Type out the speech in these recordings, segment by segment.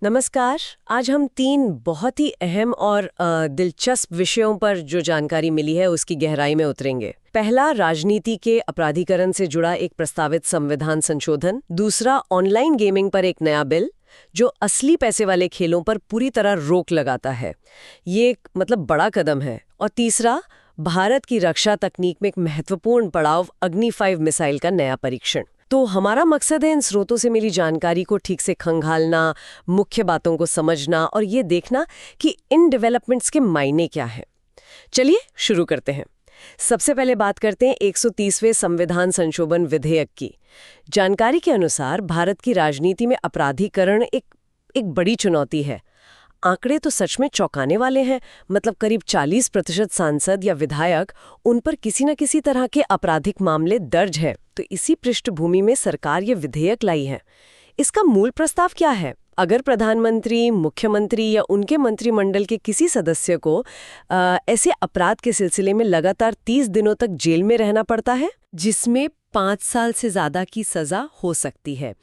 नमस्कार। आज हम तीन बहुत ही अहम और दिलचस्प विषयों पर जो जानकारी मिली है उसकी गहराई में उतरेंगे। पहला, राजनीति के अपराधीकरण से जुड़ा एक प्रस्तावित संविधान संशोधन। दूसरा, ऑनलाइन गेमिंग पर एक नया बिल जो असली पैसे वाले खेलों पर पूरी तरह रोक लगाता है। ये मतलब बड़ा कदम है। और तीसरा, भारत की रक्षा तकनीक में एक महत्वपूर्ण पड़ाव अग्नि 5 मिसाइल का नया परीक्षण। तो हमारा मकसद है इन स्रोतों से मिली जानकारी को ठीक से खंगालना, मुख्य बातों को समझना और ये देखना कि इन डेवलपमेंट्स के मायने क्या हैं। चलिए शुरू करते हैं। सबसे पहले बात करते हैं 130वें संविधान संशोधन विधेयक की। जानकारी के अनुसार भारत की राजनीति में अपराधीकरण एक बड़ी चुनौती है। आंकड़े तो सच में चौंकाने वाले हैं। मतलब करीब 40% सांसद या विधायक, उन पर किसी न किसी तरह के आपराधिक मामले दर्ज है। तो इसी पृष्ठभूमि में सरकार ये विधेयक लाई है। इसका मूल प्रस्ताव क्या है? अगर प्रधानमंत्री, मुख्यमंत्री या उनके मंत्रिमंडल के किसी सदस्य को ऐसे अपराध के सिलसिले में लगातार 30 दिनों तक जेल में रहना पड़ता है, जिसमें 5 साल से ज्यादा की सजा हो सकती है,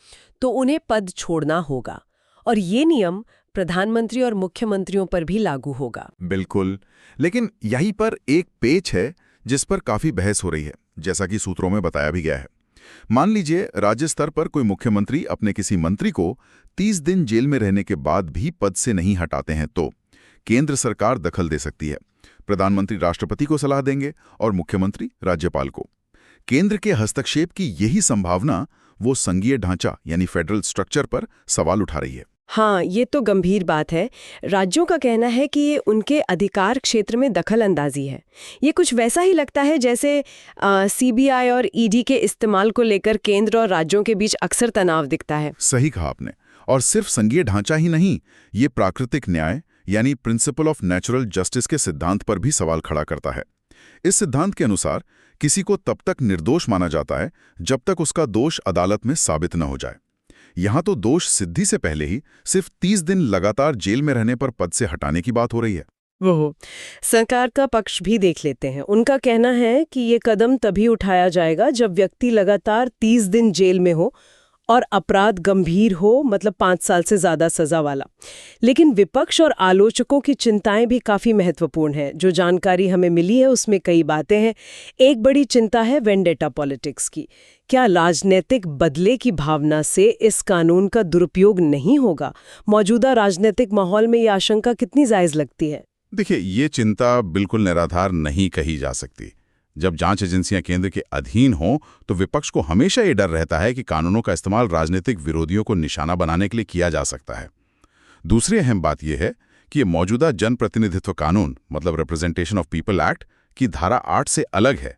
तो उन्हें पद छोड़ना होगा। और ये नियम प्रधानमंत्री और मुख्यमंत्रियों पर भी लागू होगा। बिल्कुल, लेकिन यहीं पर एक पेच है जिस पर काफी बहस हो रही है, जैसा कि सूत्रों में बताया भी गया है। मान लीजिए राज्य स्तर पर कोई मुख्यमंत्री अपने किसी मंत्री को 30 दिन जेल में रहने के बाद भी पद से नहीं हटाते हैं तो केंद्र सरकार दखल दे सकती है। प्रधानमंत्री राष्ट्रपति को सलाह देंगे और मुख्यमंत्री राज्यपाल को। केंद्र के हस्तक्षेप की यही संभावना वो संघीय ढांचा यानी फेडरल स्ट्रक्चर पर सवाल उठा रही है। हाँ, ये तो गंभीर बात है। राज्यों का कहना है कि ये उनके अधिकार क्षेत्र में दखल अंदाजी है। ये कुछ वैसा ही लगता है जैसे सीबीआई और ईडी के इस्तेमाल को लेकर केंद्र और राज्यों के बीच अक्सर तनाव दिखता है। सही कहा आपने। और सिर्फ संघीय ढांचा ही नहीं, ये प्राकृतिक न्याय यानी प्रिंसिपल ऑफ नेचुरल जस्टिस के सिद्धांत पर भी सवाल खड़ा करता है। इस सिद्धांत के अनुसार किसी को तब तक निर्दोष माना जाता है जब तक उसका दोष अदालत में साबित न हो जाए। यहाँ तो दोष सिद्धि से पहले ही सिर्फ 30 दिन लगातार जेल में रहने पर पद से हटाने की बात हो रही है। वो सरकार का पक्ष भी देख लेते हैं। उनका कहना है कि ये कदम तभी उठाया जाएगा जब व्यक्ति लगातार 30 दिन जेल में हो और अपराध गंभीर हो, मतलब 5 साल से ज्यादा सजा वाला। लेकिन विपक्ष और आलोचकों की चिंताएं भी काफी महत्वपूर्ण हैं। जो जानकारी हमें मिली है उसमें कई बातें हैं। एक बड़ी चिंता है वेंडेटा पॉलिटिक्स की। क्या राजनीतिक बदले की भावना से इस कानून का दुरुपयोग नहीं होगा? मौजूदा राजनीतिक माहौल में ये आशंका कितनी जायज लगती है? देखिए, ये चिंता बिल्कुल निराधार नहीं कही जा सकती। जब जांच एजेंसियां केंद्र के अधीन हों तो विपक्ष को हमेशा ये डर रहता है कि कानूनों का इस्तेमाल राजनीतिक विरोधियों को निशाना बनाने के लिए किया जा सकता है। दूसरी अहम बात यह है कि ये मौजूदा जनप्रतिनिधित्व कानून मतलब रिप्रेजेंटेशन ऑफ पीपल एक्ट की धारा 8 से अलग है।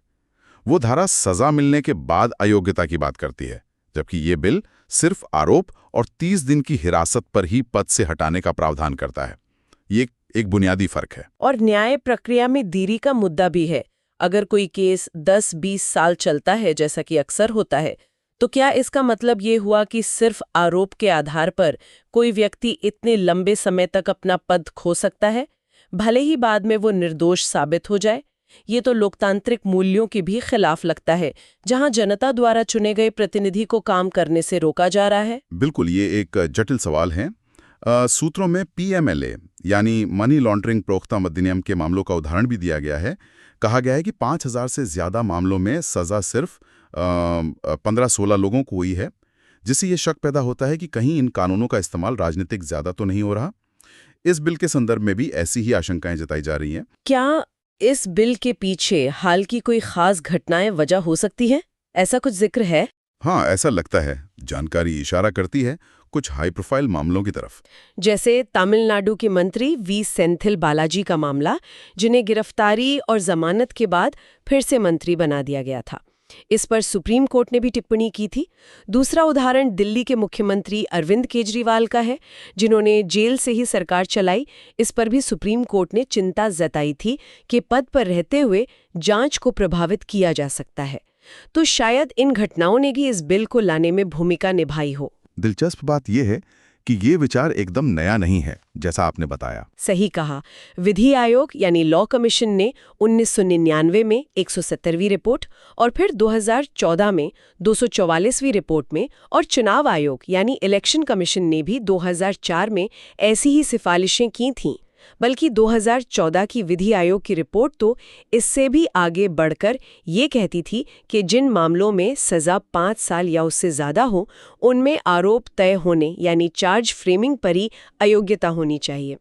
वो धारा सजा मिलने के बाद अयोग्यता की बात करती है, जबकि ये बिल सिर्फ आरोप और 30 दिन की हिरासत पर ही पद से हटाने का प्रावधान करता है। ये एक बुनियादी फर्क है। और न्याय प्रक्रिया में देरी का मुद्दा भी है। अगर कोई केस 10-20 साल चलता है, जैसा कि अक्सर होता है, तो क्या इसका मतलब ये हुआ कि सिर्फ आरोप के आधार पर कोई व्यक्ति इतने लंबे समय तक अपना पद खो सकता है, भले ही बाद में वो निर्दोष साबित हो जाए? ये तो लोकतांत्रिक मूल्यों के भी खिलाफ लगता है, जहां जनता द्वारा चुने गए प्रतिनिधि को काम करने से रोका जा रहा है। बिल्कुल, ये एक जटिल सवाल है। सूत्रों में पीएमएलए यानी मनी लॉन्ड्रिंग प्रोख्ता अधिनियम के मामलों का उदाहरण भी दिया गया है। कहा गया है कि 5000 से ज्यादा मामलों में सजा सिर्फ 15-16 लोगों को हुई है, जिससे ये शक पैदा होता है कि कहीं इन कानूनों का इस्तेमाल राजनीतिक ज्यादा तो नहीं हो रहा। इस बिल के संदर्भ में भी ऐसी ही आशंकाएं जताई जा रही हैं। क्या इस बिल के पीछे हाल की कोई खास घटनाएं वजह हो सकती है? ऐसा कुछ जिक्र है? हाँ, ऐसा लगता है। जानकारी इशारा करती है कुछ हाई प्रोफाइल मामलों की तरफ। जैसे तमिलनाडु के मंत्री वी सेंथिल बालाजी का मामला, जिन्हें गिरफ्तारी और जमानत के बाद फिर से मंत्री बना दिया गया था। इस पर सुप्रीम कोर्ट ने भी टिप्पणी की थी। दूसरा उदाहरण दिल्ली के मुख्यमंत्री अरविंद केजरीवाल का है, जिन्होंने जेल से ही सरकार चलाई। इस पर भी सुप्रीम कोर्ट ने चिंता जताई थी कि पद पर रहते हुए जांच को प्रभावित किया जा सकता है। तो शायद इन घटनाओं ने भी इस बिल को लाने में भूमिका निभाई हो। दिलचस्प बात यह है कि ये विचार एकदम नया नहीं है, जैसा आपने बताया। सही कहा। विधि आयोग यानी लॉ कमीशन ने 1999 में 170वीं रिपोर्ट और फिर 2014 में 244वीं रिपोर्ट में, और चुनाव आयोग यानी इलेक्शन कमीशन ने भी 2004 में ऐसी ही सिफारिशें की थीं। बल्कि 2014 की विधि आयोग की रिपोर्ट तो इससे भी आगे बढ़कर ये कहती थी कि जिन मामलों में सज़ा 5 साल या उससे ज़्यादा हो, उनमें आरोप तय होने यानी चार्ज फ्रेमिंग पर ही अयोग्यता होनी चाहिए।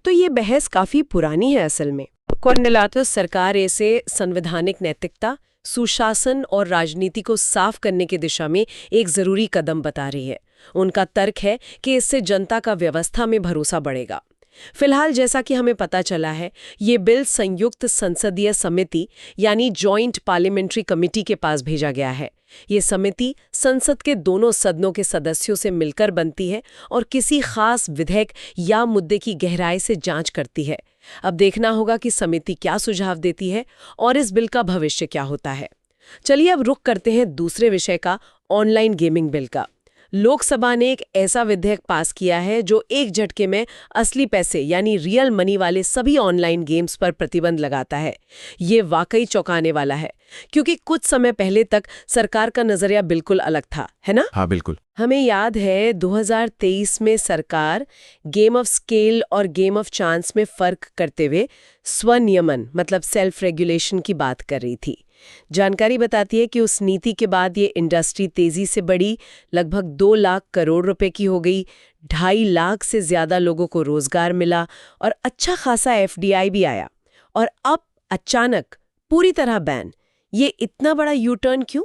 तो ये बहस काफ़ी पुरानी है असल में। कॉर्नेलाटस सरकार ऐसे संवैधानिक नैतिकता, सुशासन और राजनीति को साफ करने की दिशा में एक ज़रूरी कदम बता रही है। उनका तर्क है कि इससे जनता का व्यवस्था में भरोसा बढ़ेगा। फिलहाल जैसा कि हमें पता चला है, ये बिल संयुक्त संसदीय समिति यानी जॉइंट पार्लियामेंट्री कमेटी के पास भेजा गया है। ये समिति संसद के दोनों सदनों के सदस्यों से मिलकर बनती है और किसी खास विधेयक या मुद्दे की गहराई से जांच करती है। अब देखना होगा कि समिति क्या सुझाव देती है और इस बिल का भविष्य क्या होता है। चलिए अब रुख करते हैं दूसरे विषय का, ऑनलाइन गेमिंग बिल का। लोकसभा ने एक ऐसा विधेयक पास किया है जो एक झटके में असली पैसे यानी रियल मनी वाले सभी ऑनलाइन गेम्स पर प्रतिबंध लगाता है। ये वाकई चौंकाने वाला है, क्योंकि कुछ समय पहले तक सरकार का नजरिया बिल्कुल अलग था, है ना? हाँ, बिल्कुल। हमें याद है 2023 में सरकार गेम ऑफ स्केल और गेम ऑफ चांस में फर्क करते हुए स्वनियमन मतलब सेल्फ रेगुलेशन की बात कर रही थी। जानकारी बताती है कि उस नीति के बाद ये इंडस्ट्री तेजी से बढ़ी, लगभग 2 लाख करोड़ रुपए की हो गई, 2.5 लाख से ज्यादा लोगों को रोजगार मिला और अच्छा खासा FDI भी आया। और अब अचानक पूरी तरह बैन। ये इतना बड़ा यू टर्न क्यों?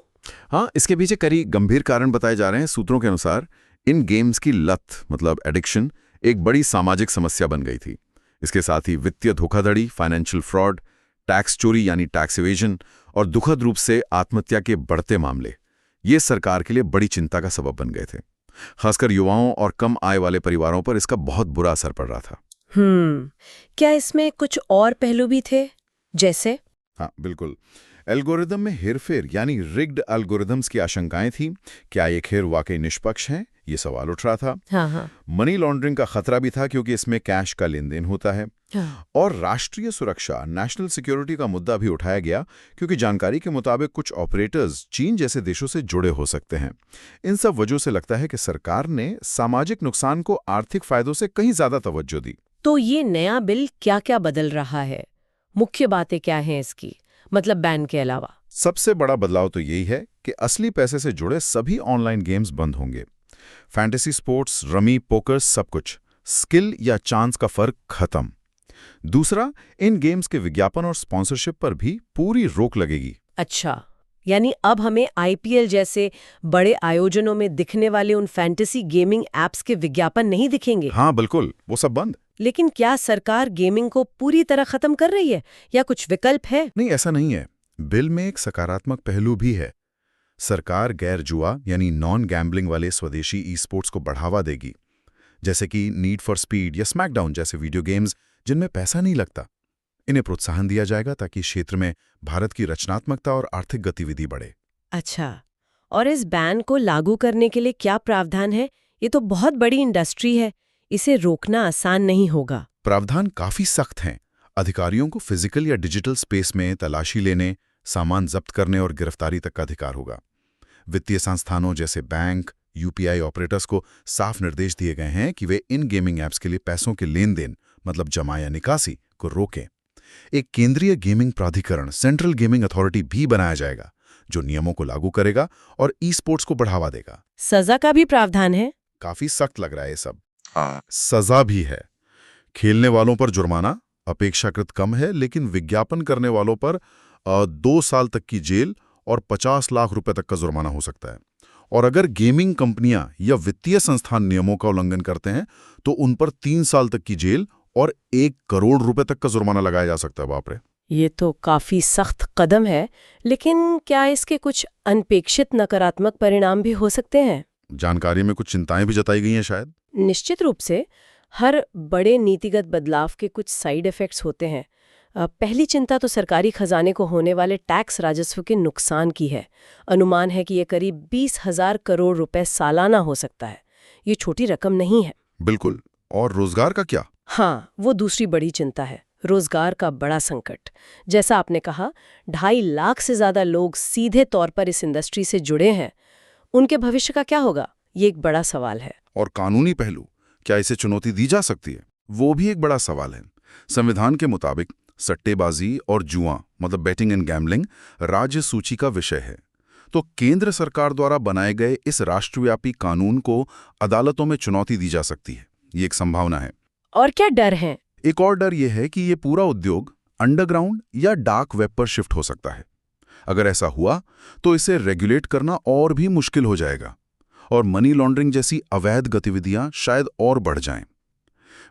हाँ, इसके पीछे कई गंभीर कारण बताए जा रहे हैं। सूत्रों के अनुसार इन गेम्स की लत मतलब एडिक्शन एक बड़ी सामाजिक समस्या बन गई थी। इसके साथ ही वित्तीय धोखाधड़ी, फाइनेंशियल फ्रॉड, टैक्स चोरी यानी टैक्स इवेजन और दुखद रूप से आत्महत्या के बढ़ते मामले, ये सरकार के लिए बड़ी चिंता का सबब बन गए थे। खासकर युवाओं और कम आय वाले परिवारों पर इसका बहुत बुरा असर पड़ रहा था। क्या इसमें कुछ और पहलू भी थे, जैसे? हाँ, बिल्कुल। एल्गोरिदम में हेरफेर यानी रिग्ड एल्गोरिदम्स की आशंकाएं थी। क्या ये खेल वाकई निष्पक्ष हैं? ये सवाल उठ रहा था। हाँ। मनी लॉन्ड्रिंग का खतरा भी था, क्योंकि इसमें कैश का लेन देन होता है। और राष्ट्रीय सुरक्षा, नेशनल सिक्योरिटी का मुद्दा भी उठाया गया, क्योंकि जानकारी के मुताबिक कुछ ऑपरेटर्स चीन जैसे देशों से जुड़े हो सकते हैं। इन सब वजहों से लगता है कि सरकार ने सामाजिक नुकसान को आर्थिक फायदों से कहीं ज्यादा तवज्जो दी। तो ये नया बिल क्या क्या बदल रहा है? मुख्य बातें क्या हैं इसकी, मतलब बैन के अलावा? सबसे बड़ा बदलाव तो यही है कि असली पैसे से जुड़े सभी ऑनलाइन गेम्स बंद होंगे। फैंटेसी स्पोर्ट्स, रमी, पोकर, सब कुछ। स्किल या चांस का फर्क खत्म। दूसरा, इन गेम्स के विज्ञापन और स्पॉन्सरशिप पर भी पूरी रोक लगेगी। अच्छा, यानी अब हमें IPL जैसे बड़े आयोजनों में दिखने वाले उन फैंटेसी गेमिंग एप्स के विज्ञापन नहीं दिखेंगे? हाँ, बिल्कुल, वो सब बंद। लेकिन क्या सरकार गेमिंग को पूरी तरह खत्म कर रही है या कुछ विकल्प है? नहीं, ऐसा नहीं है। बिल में एक सकारात्मक पहलू भी है। सरकार गैर जुआ यानी नॉन गैम्बलिंग वाले स्वदेशी ई स्पोर्ट्स को बढ़ावा देगी, जैसे कि नीड फॉर स्पीड या स्मैकडाउन जैसे वीडियो गेम्स जिनमें पैसा नहीं लगता। इन्हें प्रोत्साहन दिया जाएगा ताकि क्षेत्र में भारत की रचनात्मकता और आर्थिक गतिविधि बढ़े। अच्छा, और इस बैन को लागू करने के लिए क्या प्रावधान है? ये तो बहुत बड़ी इंडस्ट्री है, इसे रोकना आसान नहीं होगा। प्रावधान काफी सख्त हैं। अधिकारियों को फिजिकल या डिजिटल स्पेस में तलाशी लेने, सामान जब्त करने और गिरफ्तारी तक का अधिकार होगा। वित्तीय संस्थानों जैसे बैंक, UPI ऑपरेटर्स को साफ निर्देश दिए गए हैं कि वे इन गेमिंग ऐप्स के लिए पैसों के लेन देन मतलब जमा या निकासी को रोकें। एक केंद्रीय गेमिंग प्राधिकरण सेंट्रल गेमिंग अथॉरिटी भी बनाया जाएगा, जो नियमों को लागू करेगा और ई स्पोर्ट्स को बढ़ावा देगा। सजा का भी प्रावधान है? काफी सख्त लग रहा है ये सब। सजा भी है। खेलने वालों पर जुर्माना अपेक्षाकृत कम है, लेकिन विज्ञापन करने वालों पर 2 साल तक की जेल और 50 लाख रुपए तक का जुर्माना हो सकता है। और अगर गेमिंग कंपनियां या वित्तीय संस्थान नियमों का उल्लंघन करते हैं तो उन पर 3 साल तक की जेल और 1 करोड़ रुपए तक का जुर्माना लगाया जा सकता है। बाप रे, ये तो काफी सख्त कदम है, लेकिन क्या इसके कुछ अनपेक्षित नकारात्मक परिणाम भी हो सकते हैं? जानकारी में कुछ चिंताएं भी जताई गई हैं शायद। निश्चित रूप से हर बड़े नीतिगत बदलाव के कुछ साइड इफेक्ट्स होते हैं। पहली चिंता तो सरकारी खजाने को होने वाले टैक्स राजस्व के नुकसान की है। अनुमान है कि ये करीब 20,000 करोड़ रुपए सालाना हो सकता है। ये छोटी रकम नहीं है। बिल्कुल। और रोजगार का क्या? हाँ, वो दूसरी बड़ी चिंता है, रोजगार का बड़ा संकट। जैसा आपने कहा, 2.5 लाख से ज्यादा लोग सीधे तौर पर इस इंडस्ट्री से जुड़े हैं। उनके भविष्य का क्या होगा, ये एक बड़ा सवाल है। और कानूनी पहलू, क्या इसे चुनौती दी जा सकती है? वो भी एक बड़ा सवाल है। संविधान के मुताबिक सट्टेबाजी और जुआ मतलब बेटिंग एंड गैम्बलिंग राज्य सूची का विषय है। तो केंद्र सरकार द्वारा बनाए गए इस राष्ट्रव्यापी कानून को अदालतों में चुनौती दी जा सकती है, ये एक संभावना है। और क्या डर है? एक और डर यह है कि ये पूरा उद्योग अंडरग्राउंड या डार्क वेब पर शिफ्ट हो सकता है। अगर ऐसा हुआ तो इसे रेगुलेट करना और भी मुश्किल हो जाएगा और मनी लॉन्ड्रिंग जैसी अवैध गतिविधियां शायद और बढ़ जाएं।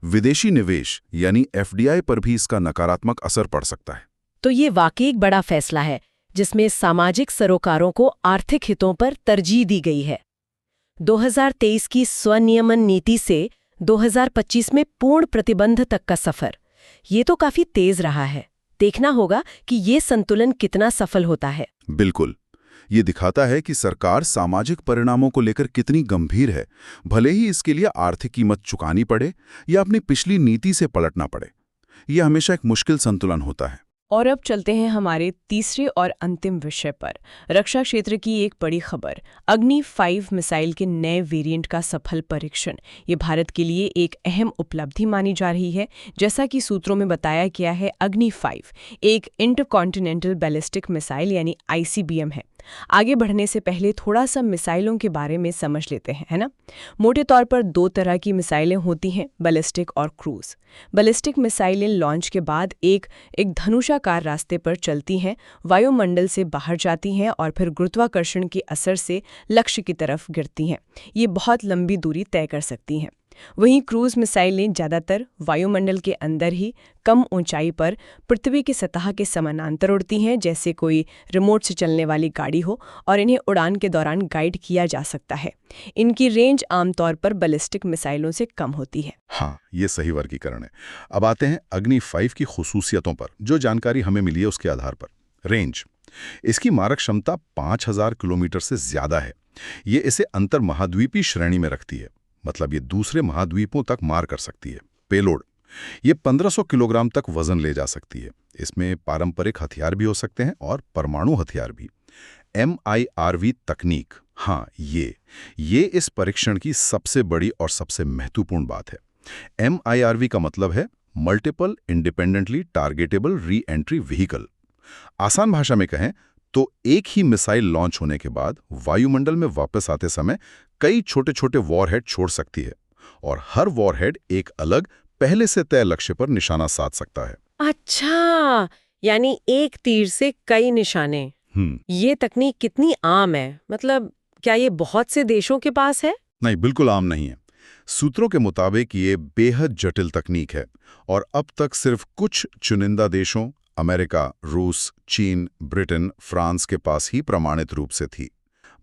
विदेशी निवेश यानी एफडीआई पर भी इसका नकारात्मक असर पड़ सकता है। तो ये वाकई एक बड़ा फैसला है, जिसमें सामाजिक सरोकारों को आर्थिक हितों पर तरजीह दी गई है। 2023 की स्वनियमन नीति से 2025 में पूर्ण प्रतिबंध तक का सफर, ये तो काफी तेज रहा है। देखना होगा कि ये संतुलन कितना सफल होता है। बिल्कुल, ये दिखाता है कि सरकार सामाजिक परिणामों को लेकर कितनी गंभीर है, भले ही इसके लिए आर्थिक कीमत चुकानी पड़े या अपनी पिछली नीति से पलटना पड़े। यह हमेशा एक मुश्किल संतुलन होता है। और अब चलते हैं हमारे तीसरे और अंतिम विषय पर, रक्षा क्षेत्र की एक बड़ी खबर, अग्नि 5 मिसाइल के नए वेरिएंट का सफल परीक्षण। ये भारत के लिए एक अहम उपलब्धि मानी जा रही है। जैसा कि सूत्रों में बताया गया है, अग्नि 5 एक इंटरकॉन्टिनेंटल बैलिस्टिक मिसाइल यानी ICBM है। आगे बढ़ने से पहले थोड़ा सा मिसाइलों के बारे में समझ लेते हैं, है ना? मोटे तौर पर 2 तरह की मिसाइलें होती हैं, बैलिस्टिक और क्रूज। बैलिस्टिक मिसाइलें लॉन्च के बाद एक धनुषाकार रास्ते पर चलती हैं, वायुमंडल से बाहर जाती हैं और फिर गुरुत्वाकर्षण के असर से लक्ष्य की तरफ गिरती हैं। ये बहुत लंबी दूरी तय कर सकती हैं। वहीं क्रूज मिसाइलें ज़्यादातर वायुमंडल के अंदर ही कम ऊंचाई पर पृथ्वी की सतह के समानांतर उड़ती हैं, जैसे कोई रिमोट से चलने वाली गाड़ी हो, और इन्हें उड़ान के दौरान गाइड किया जा सकता है। इनकी रेंज आमतौर पर बैलिस्टिक मिसाइलों से कम होती है। हाँ, ये सही वर्गीकरण है। अब आते हैं अग्नि 5 की खुसूसियतों पर। जो जानकारी हमें मिली है उसके आधार पर। रेंज, इसकी मारक क्षमता 5000 किलोमीटर से ज्यादा है। ये इसे अंतर महाद्वीपीय श्रेणी में रखती है, मतलब ये दूसरे महाद्वीपों तक मार कर सकती है। पेलोड, ये 1500 किलोग्राम तक वजन ले जा सकती है। इसमें पारंपरिक हथियार भी हो सकते हैं और परमाणु हथियार भी। MIRV तकनीक, हाँ, ये इस परीक्षण की सबसे बड़ी और सबसे महत्वपूर्ण बात है। MIRV का मतलब है multiple independently targetable re entry vehicle. आसान भाषा में कहें तो एक ही मिसाइल लॉन्च होने के बाद वायुमंडल में वापस आते समय कई छोटे छोटे वॉरहेड छोड़ सकती है और हर वॉरहेड एक अलग पहले से तय लक्ष्य पर निशाना साध सकता है। अच्छा, यानी एक तीर से कई निशाने। ये तकनीक कितनी आम है? मतलब क्या ये बहुत से देशों के पास है? नहीं, बिल्कुल आम नहीं है। सूत्रों के मुताबिक ये बेहद जटिल तकनीक है और अब तक सिर्फ कुछ चुनिंदा देशों, अमेरिका, रूस, चीन, ब्रिटेन, फ्रांस के पास ही प्रमाणित रूप से थी।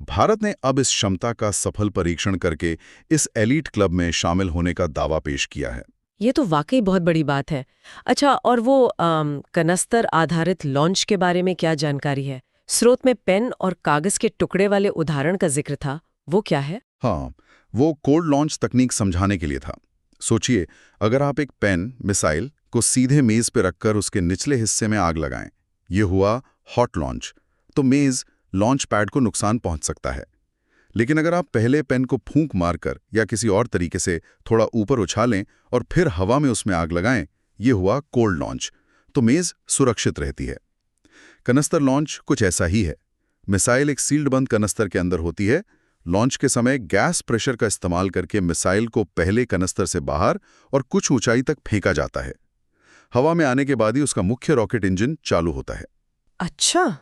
भारत ने अब इस क्षमता का सफल परीक्षण करके इस एलीट क्लब में शामिल होने का दावा पेश किया है। ये तो वाकई बहुत बड़ी बात है। अच्छा, और वो कनस्तर आधारित लॉन्च के बारे में क्या जानकारी है? स्रोत में पेन और कागज के टुकड़े वाले उदाहरण का जिक्र था, वो क्या है? हाँ, वो कोल्ड लॉन्च तकनीक समझाने के लिए था। सोचिए, अगर आप एक पेन मिसाइल को सीधे मेज पर रखकर उसके निचले हिस्से में आग लगाएं, ये हुआ हॉट लॉन्च, तो मेज लॉन्च पैड को नुकसान पहुंच सकता है। लेकिन अगर आप पहले पेन को फूंक मारकर या किसी और तरीके से थोड़ा ऊपर उछालें और फिर हवा में उसमें आग लगाएं, ये हुआ कोल्ड लॉन्च, तो मेज सुरक्षित रहती है। कनस्तर लॉन्च कुछ ऐसा ही है। मिसाइल एक सील्ड बंद कनस्तर के अंदर होती है। लॉन्च के समय गैस प्रेशर का इस्तेमाल करके मिसाइल को पहले कनस्तर से बाहर और कुछ ऊंचाई तक फेंका जाता है। हवा में आने के बाद ही उसका मुख्य रॉकेट इंजन चालू होता है। अच्छा,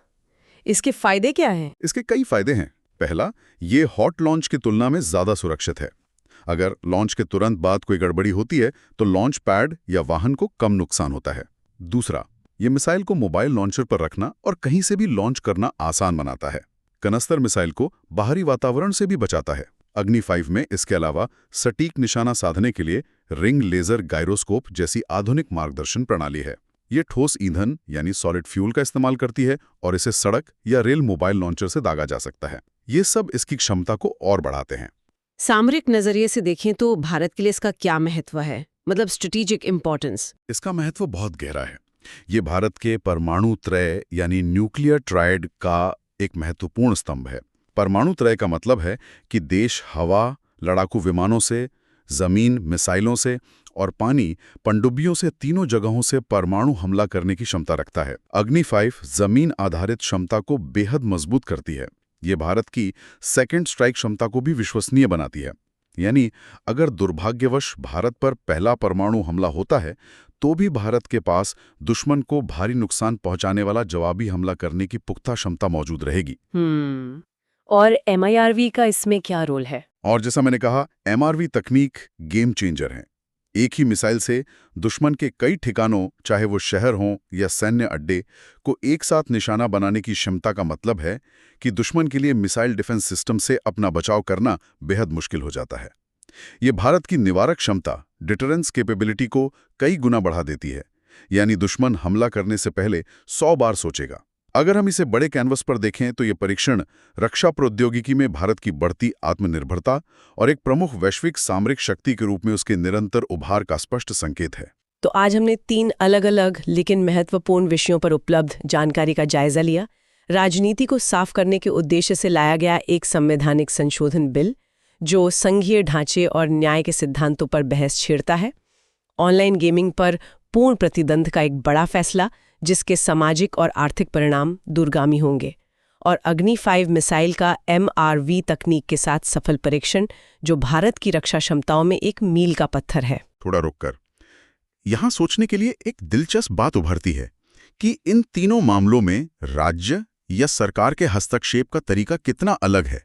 इसके फायदे क्या हैं? इसके कई फायदे हैं। पहला, ये हॉट लॉन्च की तुलना में ज्यादा सुरक्षित है। अगर लॉन्च के तुरंत बाद कोई गड़बड़ी होती है तो लॉन्च पैड या वाहन को कम नुकसान होता है। दूसरा, ये मिसाइल को मोबाइल लॉन्चर पर रखना और कहीं से भी लॉन्च करना आसान बनाता है। कनस्तर मिसाइल को बाहरी वातावरण से भी बचाता है। अग्नि 5 में इसके अलावा सटीक निशाना साधने के लिए रिंग लेजर गायरोस्कोप जैसी आधुनिक मार्गदर्शन प्रणाली है। ये ठोस ईंधन यानी सॉलिड फ्यूल का इस्तेमाल करती है और इसे सड़क या रेल मोबाइल लॉन्चर से दागा जा सकता है। ये सब इसकी क्षमता को और बढ़ाते हैं। सामरिक नजरिए से देखें तो भारत के लिए इसका क्या महत्व है, मतलब स्ट्रेटेजिक इम्पोर्टेंस? इसका महत्व बहुत गहरा है। ये भारत के परमाणु त्रय यानी न्यूक्लियर ट्रायड का एक महत्वपूर्ण स्तंभ है। परमाणु त्रय का मतलब है कि देश हवा, लड़ाकू विमानों से, जमीन मिसाइलों से और पानी पनडुब्बियों से तीनों जगहों से परमाणु हमला करने की क्षमता रखता है। अग्नि 5 जमीन आधारित क्षमता को बेहद मजबूत करती है। ये भारत की सेकंड स्ट्राइक क्षमता को भी विश्वसनीय बनाती है। यानी अगर दुर्भाग्यवश भारत पर पहला परमाणु हमला होता है तो भी भारत के पास दुश्मन को भारी नुकसान पहुंचाने वाला जवाबी हमला करने की पुख्ता क्षमता मौजूद रहेगी। और MIRV का इसमें क्या रोल है? और जैसा मैंने कहा, MRV तकनीक गेम चेंजर है। एक ही मिसाइल से दुश्मन के कई ठिकानों, चाहे वो शहर हों या सैन्य अड्डे, को एक साथ निशाना बनाने की क्षमता का मतलब है कि दुश्मन के लिए मिसाइल डिफेंस सिस्टम से अपना बचाव करना बेहद मुश्किल हो जाता है। ये भारत की निवारक क्षमता, डिटरेंस कैपेबिलिटी को कई गुना बढ़ा देती है। यानी दुश्मन हमला करने से पहले 100 बार सोचेगा। अगर हम इसे बड़े कैनवस पर देखें तो ये परीक्षण रक्षा प्रौद्योगिकी में भारत की बढ़ती आत्मनिर्भरता और एक प्रमुख वैश्विक सामरिक शक्ति के रूप में उसके निरंतर उभार का स्पष्ट संकेत है। तो आज हमने 3 अलग-अलग लेकिन महत्वपूर्ण विषयों पर उपलब्ध जानकारी का जायजा लिया। राजनीति को साफ करने के उद्देश्य से लाया गया एक संवैधानिक संशोधन बिल जो संघीय ढांचे और न्याय के सिद्धांतों पर बहस छेड़ता है, ऑनलाइन गेमिंग पर पूर्ण प्रतिबंध का एक बड़ा फैसला जिसके सामाजिक और आर्थिक परिणाम दूरगामी होंगे, और अग्नि 5 मिसाइल का MRV तकनीक के साथ सफल परीक्षण जो भारत की रक्षा क्षमताओं में एक मील का पत्थर है। थोड़ा रुककर यहां सोचने के लिए एक दिलचस्प बात उभरती है कि इन तीनों मामलों में राज्य या सरकार के हस्तक्षेप का तरीका कितना अलग है।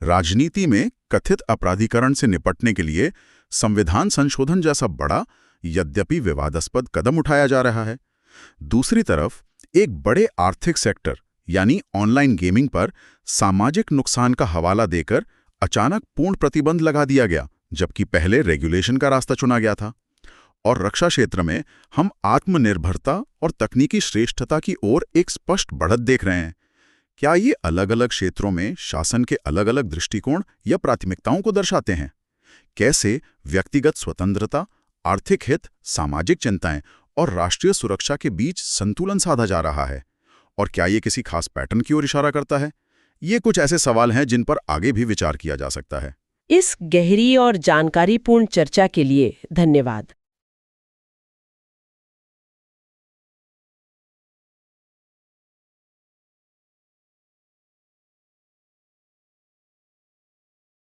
राजनीति में कथित अपराधीकरण से निपटने के लिए संविधान संशोधन जैसा बड़ा, यद्यपि विवादास्पद कदम उठाया जा रहा है। दूसरी तरफ एक बड़े आर्थिक सेक्टर यानी ऑनलाइन गेमिंग पर सामाजिक नुकसान का हवाला देकर अचानक पूर्ण प्रतिबंध लगा दिया गया, जबकि पहले रेगुलेशन का रास्ता चुना गया था। और रक्षा क्षेत्र में हम आत्मनिर्भरता और तकनीकी श्रेष्ठता की ओर एक स्पष्ट बढ़त देख रहे हैं। क्या ये अलग अलग क्षेत्रों में शासन के अलग अलग दृष्टिकोण या प्राथमिकताओं को दर्शाते हैं? कैसे व्यक्तिगत स्वतंत्रता, आर्थिक हित, सामाजिक चिंताएं और राष्ट्रीय सुरक्षा के बीच संतुलन साधा जा रहा है? और क्या ये किसी खास पैटर्न की ओर इशारा करता है? ये कुछ ऐसे सवाल हैं जिन पर आगे भी विचार किया जा सकता है। इस गहरी और जानकारीपूर्ण चर्चा के लिए धन्यवाद।